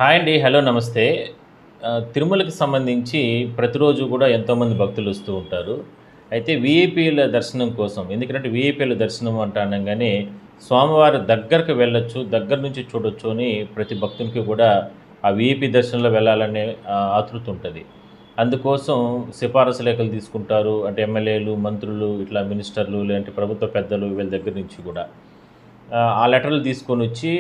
Hi అండి. Hello నమస్తే. తిరుమలకి సంబంధించి ప్రతిరోజు కూడా ఎంతోమంది భక్తులు వస్తూ ఉంటారు. అయితే వీఐపీల దర్శనం కోసం ఎందుకంటే వీఐపీల దర్శనం అనంగానే స్వామివారి దగ్గరకు వెళ్ళొచ్చు, దగ్గర నుంచి చూడొచ్చు అని ప్రతి భక్తునికి కూడా ఆ వీఐపీ దర్శనంలో వెళ్ళాలనే ఆతృత ఉంటది. అందుకోసం సిఫారసు లేఖలు తీసుకుంటారు. అంటే ఎమ్మెల్యేలు, మంత్రులు, ఇట్లా మినిస్టర్లు లేదంటే ప్రభుత్వ పెద్దలు వీళ్ళ దగ్గర నుంచి కూడా. ఆ లెటర్‌లు తీసుకొనొచ్చి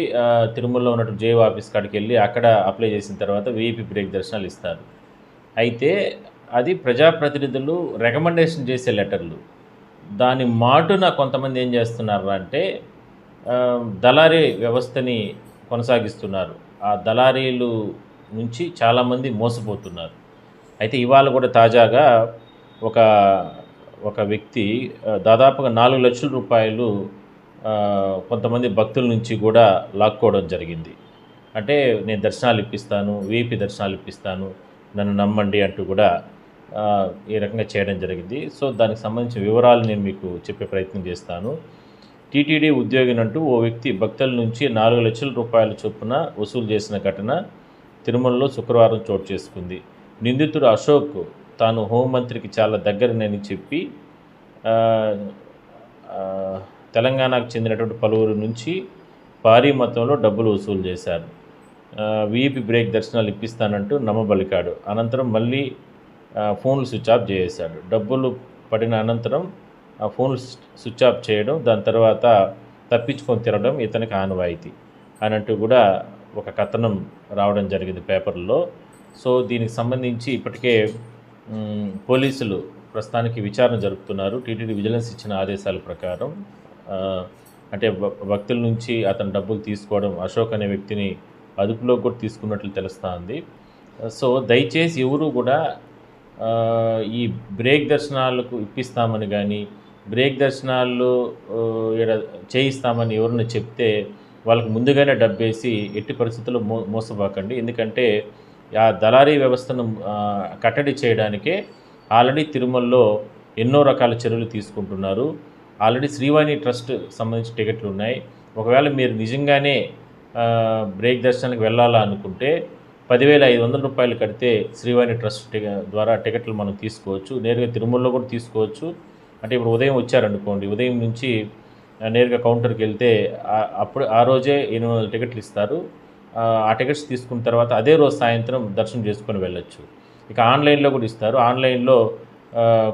తిరుమలలో ఉన్నటువంటి జేఈఓ ఆఫీస్ కాడికెళ్ళి అక్కడ అప్లై చేసిన తర్వాత వీఐపీ బ్రేక్ దర్శనాలు ఇస్తారు. అయితే అది ప్రజాప్రతినిధులు రికమెండేషన్ చేసే లెటర్‌లు. దాని మాటున కొంతమంది ఏం చేస్తున్నార్రా అంటే దళారీ వ్యవస్థని కొనసాగిస్తున్నారు. ఆ దళారీలు నుంచి చాలామంది మోసపోతున్నారు. అయితే ఇవాళ కూడా తాజాగా ఒక ఒక వ్యక్తి దాదాపుగా రూ. 4,00,000 కొంతమంది భక్తుల నుంచి కూడా లాక్కోవడం జరిగింది. అంటే నేను దర్శనాలు ఇప్పిస్తాను, వీఐపీ దర్శనాలు ఇప్పిస్తాను, నన్ను నమ్మండి అంటూ కూడా ఈ రకంగా చేయడం జరిగింది. సో దానికి సంబంధించిన వివరాలు నేను మీకు చెప్పే ప్రయత్నం చేస్తాను. టీటీడీ ఉద్యోగినంటూ ఓ వ్యక్తి భక్తుల నుంచి రూ. 4,00,000 చొప్పున వసూలు చేసిన ఘటన తిరుమలలో శుక్రవారం చోటు చేసుకుంది. నిందితుడు అశోక్ తాను హోంమంత్రికి చాలా దగ్గరనని చెప్పి తెలంగాణకు చెందినటువంటి పలువురు నుంచి భారీ మొత్తంలో డబ్బులు వసూలు చేశారు. వీఐపీ బ్రేక్ దర్శనాలు ఇప్పిస్తానంటూ నమ్మబలికాడు. అనంతరం మళ్ళీ ఫోన్లు స్విచ్ ఆఫ్ చేసేశాడు. డబ్బులు పడిన అనంతరం ఆ ఫోన్లు స్విచ్ ఆఫ్ చేయడం, దాని తర్వాత తప్పించుకొని తిరగడం ఇతనికి ఆనవాయితీ అనంటూ కూడా ఒక కథనం రావడం జరిగింది పేపర్లో. సో దీనికి సంబంధించి ఇప్పటికే పోలీసులు ప్రస్తుతానికి విచారణ జరుపుతున్నారు. టీటీడీ విజిలెన్స్ ఇచ్చిన ఆదేశాల ప్రకారం అంటే భక్తుల నుంచి అతను డబ్బులు తీసుకోవడం, అశోక్ అనే వ్యక్తిని అదుపులోకి కూడా తీసుకున్నట్లు తెలుస్తోంది. సో దయచేసి ఎవరు కూడా ఈ బ్రేక్ దర్శనాలకు ఇప్పిస్తామని కానీ, బ్రేక్ దర్శనాలు చేయిస్తామని ఎవరైనా చెప్తే వాళ్ళకి ముందుగానే డబ్బేసి ఎట్టి పరిస్థితుల్లో మోసపోకండి. ఎందుకంటే ఆ దళారీ వ్యవస్థను కట్టడి చేయడానికే ఆల్రెడీ తిరుమలలో ఎన్నో రకాల చర్యలు తీసుకుంటున్నారు. ఆల్రెడీ శ్రీవాణి ట్రస్ట్ సంబంధించిన టికెట్లు ఉన్నాయి. ఒకవేళ మీరు నిజంగానే బ్రేక్ దర్శనానికి వెళ్ళాలా అనుకుంటే రూ. 10,500 కడితే శ్రీవాణి ట్రస్ట్ ద్వారా టికెట్లు మనం తీసుకోవచ్చు. నేరుగా తిరుమలలో కూడా తీసుకోవచ్చు. అంటే ఇప్పుడు ఉదయం వచ్చారనుకోండి, ఉదయం నుంచి నేరుగా కౌంటర్కి వెళ్తే అప్పుడు ఆ రోజే 800 టికెట్లు ఇస్తారు. ఆ టికెట్స్ తీసుకున్న తర్వాత అదే రోజు సాయంత్రం దర్శనం చేసుకొని వెళ్ళొచ్చు. ఇక ఆన్లైన్లో కూడా ఇస్తారు. ఆన్లైన్లో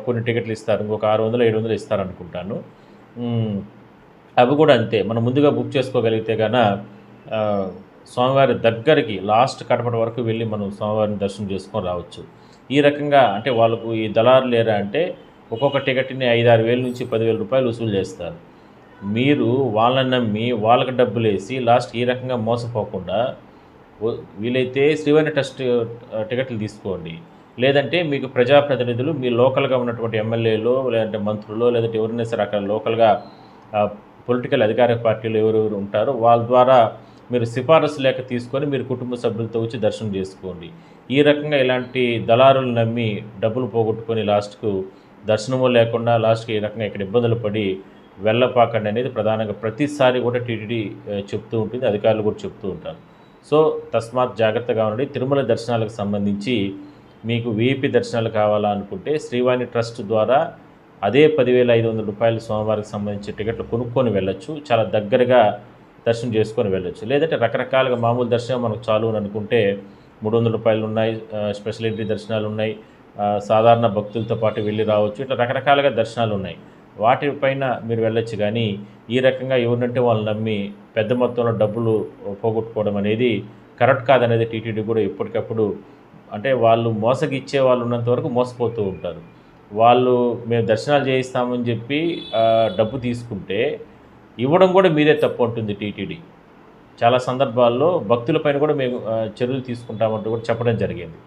కొన్ని టికెట్లు ఇస్తారు. ఇంకొక 600, 700 ఇస్తారనుకుంటాను. అవి కూడా అంతే. మనం ముందుగా బుక్ చేసుకోగలిగితే కనుక స్వామివారి దగ్గరికి లాస్ట్ కడపటి వరకు వెళ్ళి మనం స్వామివారిని దర్శనం చేసుకొని రావచ్చు. ఈ రకంగా అంటే వాళ్ళకు ఈ దళారులు లేరా అంటే ఒక్కొక్క టికెట్ని 5-6 వేల నుంచి 10,000 రూపాయలు వసూలు చేస్తారు. మీరు వాళ్ళని నమ్మి వాళ్ళకి డబ్బులు వేసి లాస్ట్ ఈ రకంగా మోసపోకుండా వీలైతే శ్రీవాణి ట్రస్ట్ టికెట్లు తీసుకోండి. లేదంటే మీకు ప్రజాప్రతినిధులు మీ లోకల్గా ఉన్నటువంటి ఎమ్మెల్యేలో లేదంటే మంత్రులు లేదంటే ఎవరైనా సరే అక్కడ లోకల్గా పొలిటికల్ అధికార పార్టీలు ఎవరెవరు ఉంటారో వాళ్ళ ద్వారా మీరు సిఫారసు లేఖ తీసుకొని మీరు కుటుంబ సభ్యులతో వచ్చి దర్శనం చేసుకోండి. ఈ రకంగా ఇలాంటి దళారులు నమ్మి డబ్బులు పోగొట్టుకొని లాస్ట్కు దర్శనము లేకుండా లాస్ట్కి ఈ రకంగా ఇక్కడ ఇబ్బందులు పడి వెళ్ళపాకండి అనేది ప్రధానంగా ప్రతిసారి కూడా టీటీడీ చెప్తూ ఉంటుంది, అధికారులు కూడా చెప్తూ ఉంటారు. సో తస్మాత్ జాగ్రత్తగా ఉండండి. తిరుమల దర్శనాలకు సంబంధించి మీకు వీఐపీ దర్శనాలు కావాలా అనుకుంటే శ్రీవాణి ట్రస్ట్ ద్వారా అదే రూ. 10,500 స్వామివారికి సంబంధించి టికెట్లు కొనుక్కొని వెళ్ళొచ్చు. చాలా దగ్గరగా దర్శనం చేసుకొని వెళ్ళొచ్చు. లేదంటే రకరకాలుగా మామూలు దర్శనం మనకు చాలు అని అనుకుంటే రూ. 300 ఉన్నాయి, స్పెషల్ ఎంట్రీ దర్శనాలు ఉన్నాయి, సాధారణ భక్తులతో పాటు వెళ్ళి రావచ్చు. ఇట్లా రకరకాలుగా దర్శనాలు ఉన్నాయి. వాటిపైన మీరు వెళ్ళొచ్చు. కానీ ఈ రకంగా ఎవరినంటే వాళ్ళు నమ్మి పెద్ద మొత్తంలో డబ్బులు పోగొట్టుకోవడం అనేది కరెక్ట్ కాదనేది టీటీడీ కూడా ఎప్పటికప్పుడు అంటే వాళ్ళు మోసగిచ్చే వాళ్ళు ఉన్నంత వరకు మోసపోతూ ఉంటారు. వాళ్ళు మేము దర్శనాలు చేయిస్తామని చెప్పి డబ్బు తీసుకుంటే ఇవ్వడం కూడా మీరే తప్పు ఉంటుంది టీటీడీ. చాలా సందర్భాల్లో భక్తులపైన కూడా మేము చర్యలు తీసుకుంటామంటూ కూడా చెప్పడం జరిగింది.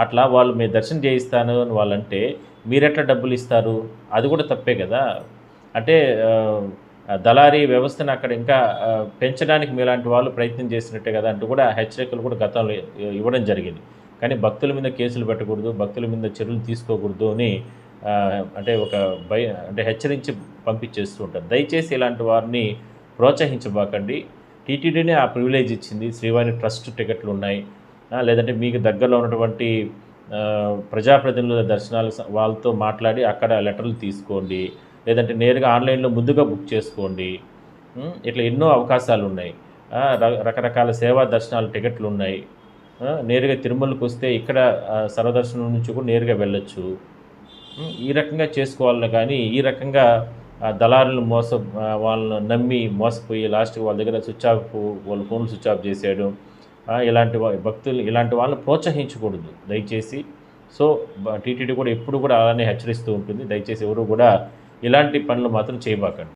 అట్లా వాళ్ళు మేము దర్శనం చేయిస్తాను అని వాళ్ళంటే మీరెట్లా డబ్బులు ఇస్తారు? అది కూడా తప్పే కదా. అంటే దళారీ వ్యవస్థను అక్కడ ఇంకా పెంచడానికి మీలాంటి వాళ్ళు ప్రయత్నం చేసినట్టే కదా అంటూ కూడా హెచ్చరికలు కూడా గతంలో ఇవ్వడం జరిగింది. కానీ భక్తుల మీద కేసులు పెట్టకూడదు, భక్తుల మీద చర్యలు తీసుకోకూడదు అని అంటే అంటే హెచ్చరించి పంపించేస్తూ ఉంటారు. దయచేసి ఇలాంటి వారిని ప్రోత్సహించబాకండి. టీటీడీనే ఆ ప్రివిలేజ్ ఇచ్చింది. శ్రీవాణి ట్రస్ట్ టికెట్లు ఉన్నాయి. లేదంటే మీకు దగ్గరలో ఉన్నటువంటి ప్రజాప్రతినిధుల దర్శనాలు వాళ్ళతో మాట్లాడి అక్కడ లెటర్లు తీసుకోండి. లేదంటే నేరుగా ఆన్‌లైన్‌లో ముందుగా బుక్ చేసుకోండి. ఇట్లా ఎన్నో అవకాశాలున్నాయి. రకరకాల సేవా దర్శనాల టికెట్లున్నాయి. నేరుగా తిరుమలకొస్తే ఇక్కడ సర్వదర్శనం నుంచి కూడా నేరుగా వెళ్ళొచ్చు. ఈ రకంగా చేసుకోవాలే కానీ, ఈ రకంగా దళారులను వాళ్ళని నమ్మి మోసపోయి లాస్ట్‌కి వాళ్ళ దగ్గర వాళ్ళ ఫోన్‌లు స్విచ్ ఆఫ్ చేసేయడం. ఇలాంటి భక్తులు ఇలాంటి వాళ్ళని ప్రోత్సహించకూడదు దయచేసి. సో, టీటీడీ కూడా ఎప్పుడు కూడా అలానే హెచ్చరిస్తూ ఉంటుంది. దయచేసి ఎవరు కూడా ఇలాంటి పనులు మాత్రం చేయబాకండి.